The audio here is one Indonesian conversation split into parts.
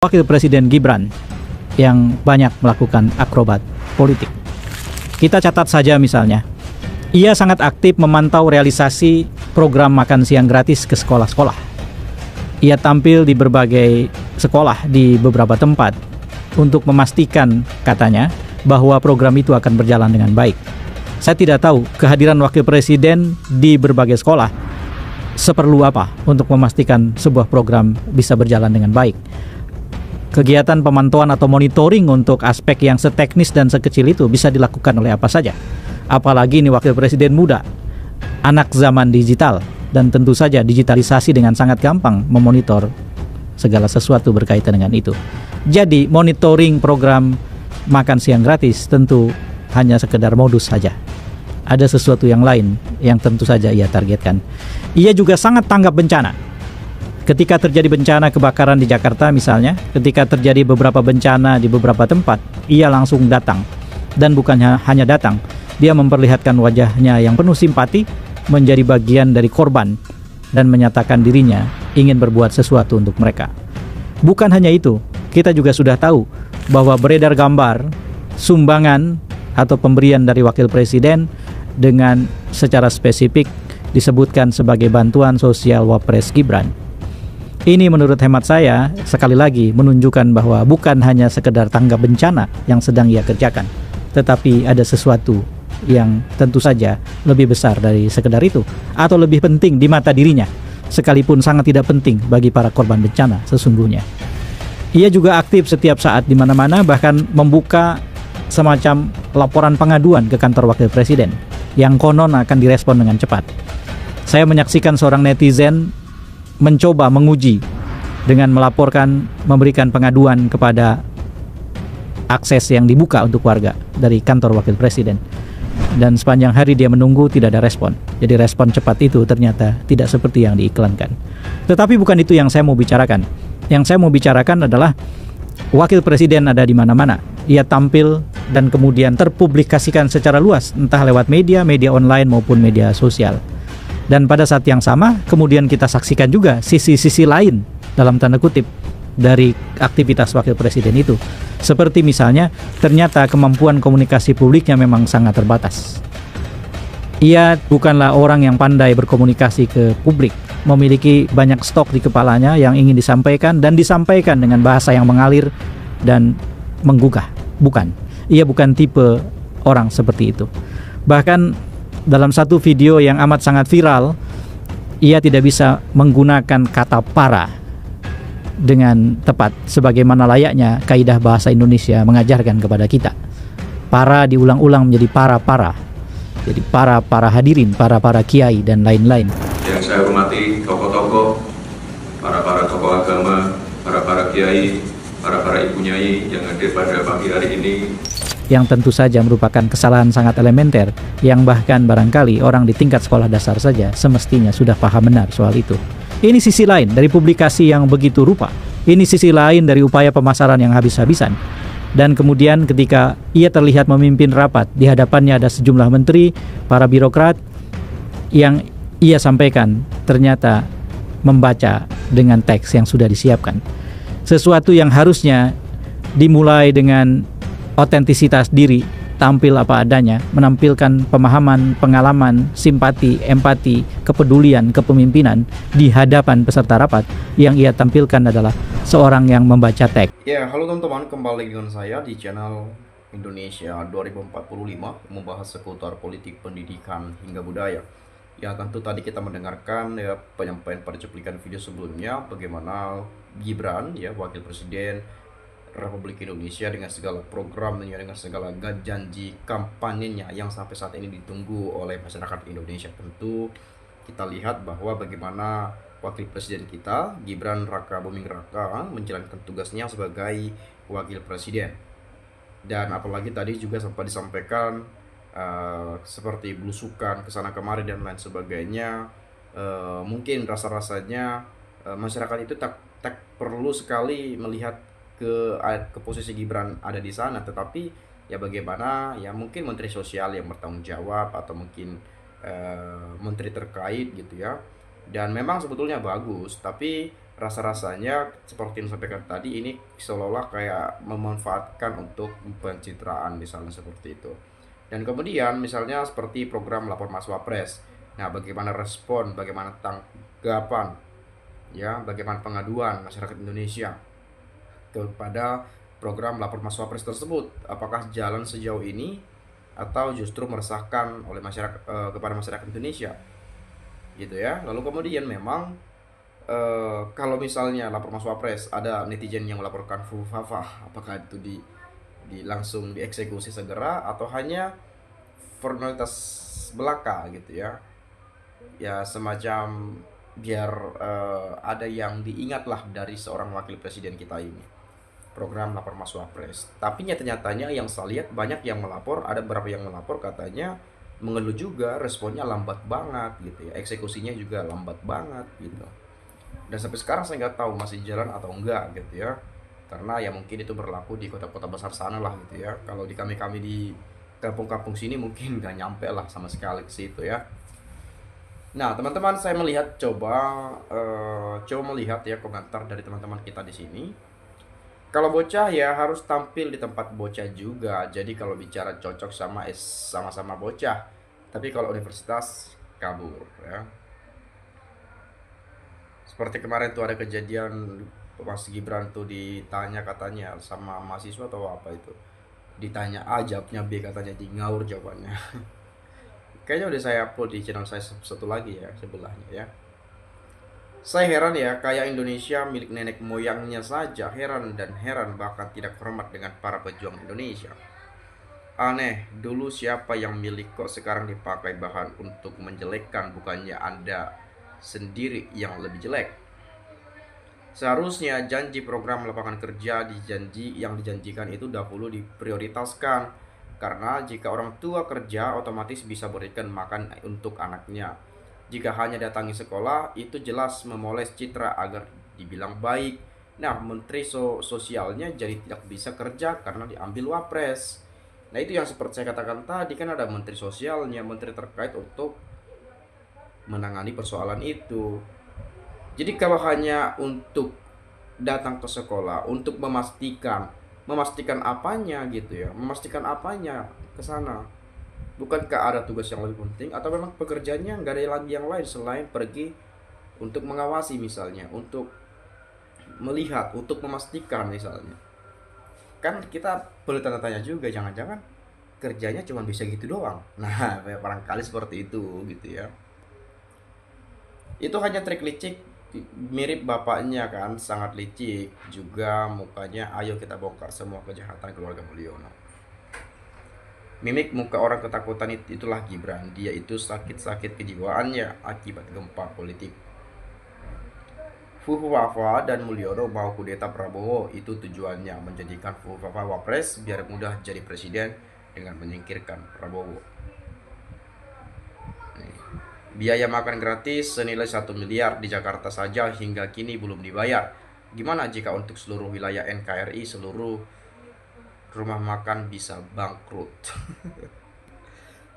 Wakil Presiden Gibran yang banyak melakukan akrobat politik. Kita catat saja misalnya, ia sangat aktif memantau realisasi program makan siang gratis ke sekolah-sekolah. Ia tampil di berbagai sekolah di beberapa tempat untuk memastikan, katanya, bahwa program itu akan berjalan dengan baik. Saya tidak tahu kehadiran Wakil Presiden di berbagai sekolah seperlu apa untuk memastikan sebuah program bisa berjalan dengan baik. Kegiatan pemantauan atau monitoring untuk aspek yang seteknis dan sekecil itu bisa dilakukan oleh apa saja. Apalagi ini Wakil Presiden muda, anak zaman digital, dan tentu saja digitalisasi dengan sangat gampang memonitor segala sesuatu berkaitan dengan itu. Jadi monitoring program makan siang gratis tentu hanya sekedar modus saja. Ada sesuatu yang lain yang tentu saja ia targetkan. Ia juga sangat tanggap bencana. Ketika terjadi bencana kebakaran di Jakarta misalnya, ketika terjadi beberapa bencana di beberapa tempat, ia langsung datang. Dan bukannya hanya datang, dia memperlihatkan wajahnya yang penuh simpati, menjadi bagian dari korban, dan menyatakan dirinya ingin berbuat sesuatu untuk mereka. Bukan hanya itu, kita juga sudah tahu bahwa beredar gambar, sumbangan, atau pemberian dari Wakil Presiden dengan secara spesifik disebutkan sebagai bantuan sosial Wapres Gibran. Ini menurut hemat saya sekali lagi menunjukkan bahwa bukan hanya sekedar tanggap bencana yang sedang ia kerjakan, tetapi ada sesuatu yang tentu saja lebih besar dari sekedar itu, atau lebih penting di mata dirinya, sekalipun sangat tidak penting bagi para korban bencana sesungguhnya. Ia juga aktif setiap saat di mana-mana, bahkan membuka semacam laporan pengaduan ke kantor Wakil Presiden yang konon akan direspon dengan cepat. Saya menyaksikan seorang netizen mencoba menguji dengan melaporkan, memberikan pengaduan kepada akses yang dibuka untuk warga dari kantor Wakil Presiden. Dan sepanjang hari dia menunggu, tidak ada respon. Jadi respon cepat itu ternyata tidak seperti yang diiklankan. Tetapi bukan itu yang saya mau bicarakan. Yang saya mau bicarakan adalah Wakil Presiden ada di mana-mana. Ia tampil dan kemudian terpublikasikan secara luas, entah lewat media online maupun media sosial. Dan pada saat yang sama, kemudian kita saksikan juga sisi-sisi lain, dalam tanda kutip, dari aktivitas Wakil Presiden itu. Seperti misalnya, ternyata kemampuan komunikasi publiknya memang sangat terbatas. Ia bukanlah orang yang pandai berkomunikasi ke publik, memiliki banyak stok di kepalanya yang ingin disampaikan, dan disampaikan dengan bahasa yang mengalir dan menggugah. Bukan, ia bukan tipe orang seperti itu. Bahkan dalam satu video yang amat sangat viral, ia tidak bisa menggunakan kata para dengan tepat sebagaimana layaknya kaidah bahasa Indonesia mengajarkan kepada kita. Para diulang-ulang menjadi para. Jadi para hadirin, para kiai dan lain-lain. Yang saya hormati tokoh-tokoh, para tokoh agama, para kiai, para ibu nyai yang hadir pada pagi hari ini, yang tentu saja merupakan kesalahan sangat elementer, yang bahkan barangkali orang di tingkat sekolah dasar saja semestinya sudah paham benar soal itu. Ini sisi lain dari publikasi yang begitu rupa. Ini sisi lain dari upaya pemasaran yang habis-habisan. Dan kemudian ketika ia terlihat memimpin rapat, di hadapannya ada sejumlah menteri, para birokrat, yang ia sampaikan ternyata membaca dengan teks yang sudah disiapkan. Sesuatu yang harusnya dimulai dengan otentisitas diri, tampil apa adanya, menampilkan pemahaman, pengalaman, simpati, empati, kepedulian, kepemimpinan di hadapan peserta rapat. Yang ia tampilkan adalah seorang yang membaca teks. Ya, halo teman-teman, kembali dengan saya di channel Indonesia 2045, membahas seputar politik, pendidikan, hingga budaya. Ya, tentu tadi kita mendengarkan ya penyampaian pada cuplikan video sebelumnya bagaimana Gibran, ya Wakil Presiden Republik Indonesia, dengan segala programnya, dengan segala janji kampanyenya yang sampai saat ini ditunggu oleh masyarakat Indonesia. Tentu kita lihat bahwa bagaimana Wakil Presiden kita, Gibran Raka Buming Raka, menjalankan tugasnya sebagai Wakil Presiden. Dan apalagi tadi juga sempat disampaikan seperti belusukan kesana kemari dan lain sebagainya. Mungkin rasa-rasanya masyarakat itu tak perlu sekali melihat ke posisi Gibran ada di sana, tetapi ya bagaimana ya mungkin menteri sosial yang bertanggung jawab, atau mungkin menteri terkait gitu ya. Dan memang sebetulnya bagus, tapi rasa-rasanya seperti yang sampaikan tadi, ini seolah-olah kayak memanfaatkan untuk pencitraan misalnya seperti itu. Dan kemudian misalnya seperti program lapor Mas Wapres. Nah, bagaimana respon, bagaimana tanggapan, ya, bagaimana pengaduan masyarakat Indonesia kepada program lapor Mas Wapres tersebut? Apakah jalan sejauh ini atau justru meresahkan oleh masyarakat, kepada masyarakat Indonesia, gitu ya? Lalu kemudian memang kalau misalnya lapor Mas Wapres ada netizen yang melaporkan Fafah, apakah itu langsung dieksekusi segera atau hanya formalitas belaka gitu ya? Ya semacam biar ada yang diingatlah dari seorang wakil presiden kita ini, program lapor Mas Wapres. Tapi nyata-nyatanya yang saya lihat banyak yang melapor, ada beberapa yang melapor katanya mengeluh juga, responnya lambat banget gitu ya, eksekusinya juga lambat banget gitu. Dan sampai sekarang saya nggak tahu masih jalan atau enggak gitu ya, karena ya mungkin itu berlaku di kota-kota besar sana lah gitu ya. Kalau di kami di kampung-kampung sini mungkin nggak nyampe lah sama sekali ke situ ya. Nah, teman-teman, saya melihat coba melihat ya komentar dari teman-teman kita di sini. Kalau bocah ya harus tampil di tempat bocah juga. Jadi kalau bicara cocok sama-sama bocah. Tapi kalau universitas kabur ya. Seperti kemarin tuh ada kejadian Mas Gibran tuh ditanya katanya sama mahasiswa atau apa itu. Ditanya A jawabnya B, katanya di ngaur jawabannya. Kayaknya udah saya upload di channel saya satu lagi ya sebelahnya ya. Saya heran ya, kayak Indonesia milik nenek moyangnya saja heran dan heran bahkan tidak hormat dengan para pejuang Indonesia. Aneh, dulu siapa yang milik kok sekarang dipakai bahan untuk menjelekkan, bukannya Anda sendiri yang lebih jelek. Seharusnya janji program lapangan kerja yang dijanjikan itu dahulu diprioritaskan. Karena jika orang tua kerja otomatis bisa berikan makan untuk anaknya. Jika hanya datangi sekolah itu jelas memoles citra agar dibilang baik. Nah, menteri sosialnya jadi tidak bisa kerja karena diambil wapres. Nah, itu yang seperti saya katakan tadi, kan ada menteri sosialnya, menteri terkait untuk menangani persoalan itu. Jadi kalau hanya untuk datang ke sekolah untuk memastikan apanya gitu ya, memastikan apanya ke sana, bukankah ada tugas yang lebih penting atau memang pekerjaannya nggak ada lagi yang lain selain pergi untuk mengawasi misalnya, untuk melihat, untuk memastikan misalnya. Kan kita perlu tanda tanya juga, jangan-jangan kerjanya cuma bisa gitu doang. Nah, barangkali seperti itu gitu ya. Itu hanya trik licik, mirip bapaknya kan, sangat licik juga mukanya. Ayo kita bongkar semua kejahatan keluarga Mulyono. Mimik muka orang ketakutan itulah Gibran. Dia itu sakit-sakit kejiwaannya akibat gempa politik. Fuhuwafa dan Mulyono mau kudeta Prabowo, itu tujuannya menjadikan Fuhuwafa wapres biar mudah jadi presiden dengan menyingkirkan Prabowo. Biaya makan gratis senilai 1 miliar di Jakarta saja hingga kini belum dibayar. Gimana jika untuk seluruh wilayah NKRI seluruh rumah makan bisa bangkrut?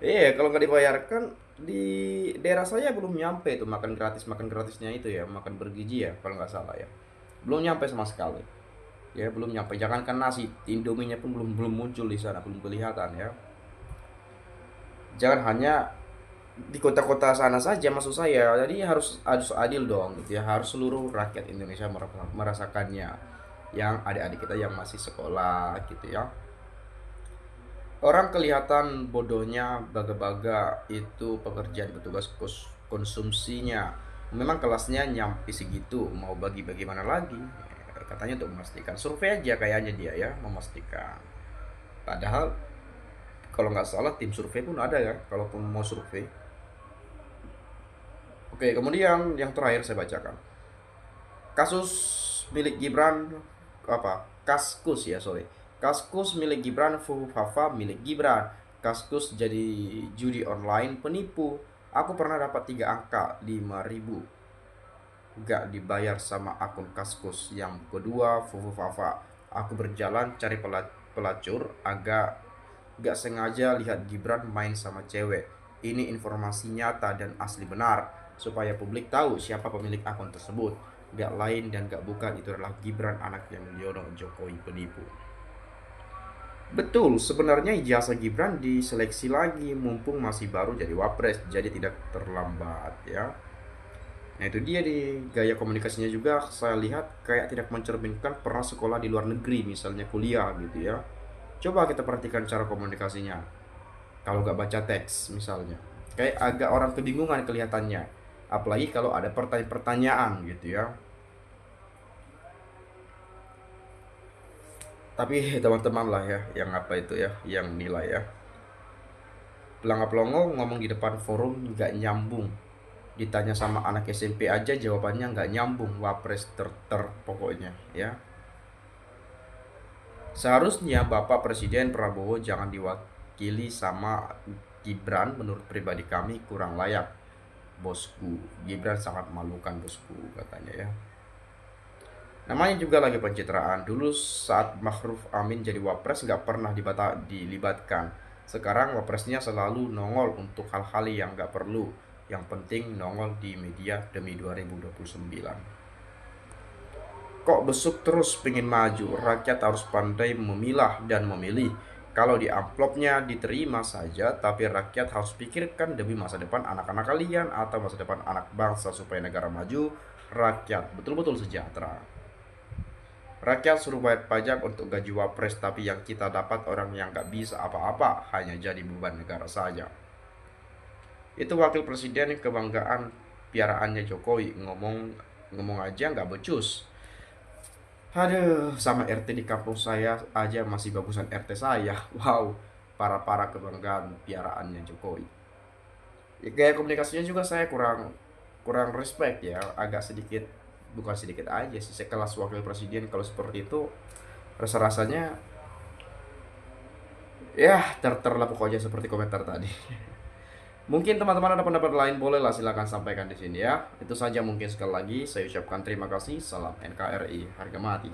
Kalau nggak dibayarkan di daerah saya belum nyampe itu makan gratisnya itu ya, makan bergizi ya kalau nggak salah ya. Belum nyampe sama sekali. Ya belum nyampe. Jangankan nasi, Indominya pun belum muncul di sana, belum kelihatan ya. Jangan hanya di kota-kota sana saja maksud saya. Jadi harus adil dong gitu ya, harus seluruh rakyat Indonesia merasakannya, yang adik-adik kita yang masih sekolah gitu ya. Orang kelihatan bodohnya baga-baga itu pekerjaan petugas konsumsinya. Memang kelasnya nyampe segitu, mau bagi-bagi mana lagi, katanya untuk memastikan. Survei aja kayaknya dia ya, memastikan. Padahal kalau nggak salah tim survei pun ada ya, kalaupun mau survei. Oke, kemudian yang terakhir saya bacakan. Kasus milik Gibran Kaskus ya, sorry. Kaskus milik Gibran, Fuhuwafa milik Gibran. Kaskus jadi judi online penipu. Aku pernah dapat 3 angka 5.000. Gak dibayar sama akun Kaskus. Yang kedua, Fuhuwafa. Aku berjalan cari pelacur, gak sengaja lihat Gibran main sama cewek. Ini informasi nyata dan asli benar, supaya publik tahu siapa pemilik akun tersebut. gak lain dan gak bukan itu adalah Gibran anaknya Mulyono Jokowi penipu. Betul, sebenarnya ijazah Gibran diseleksi lagi mumpung masih baru jadi wapres, jadi tidak terlambat ya. Nah itu dia di gaya komunikasinya juga saya lihat kayak tidak mencerminkan pernah sekolah di luar negeri, misalnya kuliah gitu ya. Coba kita perhatikan cara komunikasinya. Kalau nggak baca teks misalnya, kayak agak orang kebingungan kelihatannya. Apalagi kalau ada pertanyaan-pertanyaan gitu ya. Tapi teman-teman lah ya, yang apa itu ya, yang nilai ya. Pelangga-pelongo ngomong di depan forum nggak nyambung. Ditanya sama anak SMP aja jawabannya nggak nyambung, wapres pokoknya ya. Seharusnya Bapak Presiden Prabowo jangan diwakili sama Gibran, menurut pribadi kami kurang layak. Bosku, Gibran sangat malukan bosku katanya ya. Namanya juga lagi pencitraan. Dulu saat Ma'ruf Amin jadi wapres nggak pernah dilibatkan. Sekarang wapresnya selalu nongol untuk hal-hal yang nggak perlu. Yang penting nongol di media demi 2029. Kok besuk terus pengen maju? Rakyat harus pandai memilah dan memilih. Kalau di amplopnya diterima saja, tapi rakyat harus pikirkan demi masa depan anak-anak kalian atau masa depan anak bangsa supaya negara maju, rakyat betul-betul sejahtera. Rakyat suruh bayar pajak untuk gaji wapres, tapi yang kita dapat orang yang gak bisa apa-apa, hanya jadi beban negara saja. Itu wakil presiden kebanggaan piaraannya Jokowi, ngomong aja gak becus. Aduh, sama RT di kampung saya aja masih bagusan RT saya. Wow, para kebanggaan piaraannya Jokowi. Ya, gaya komunikasinya juga saya kurang respect ya, agak sedikit, bukan sedikit aja sih, sekelas wakil presiden kalau seperti itu rasa-rasanya ya terlah pokoknya seperti komentar tadi. Mungkin teman-teman ada pendapat lain, bolehlah silakan sampaikan di sini ya. Itu saja mungkin, sekali lagi saya ucapkan terima kasih. Salam NKRI, harga mati.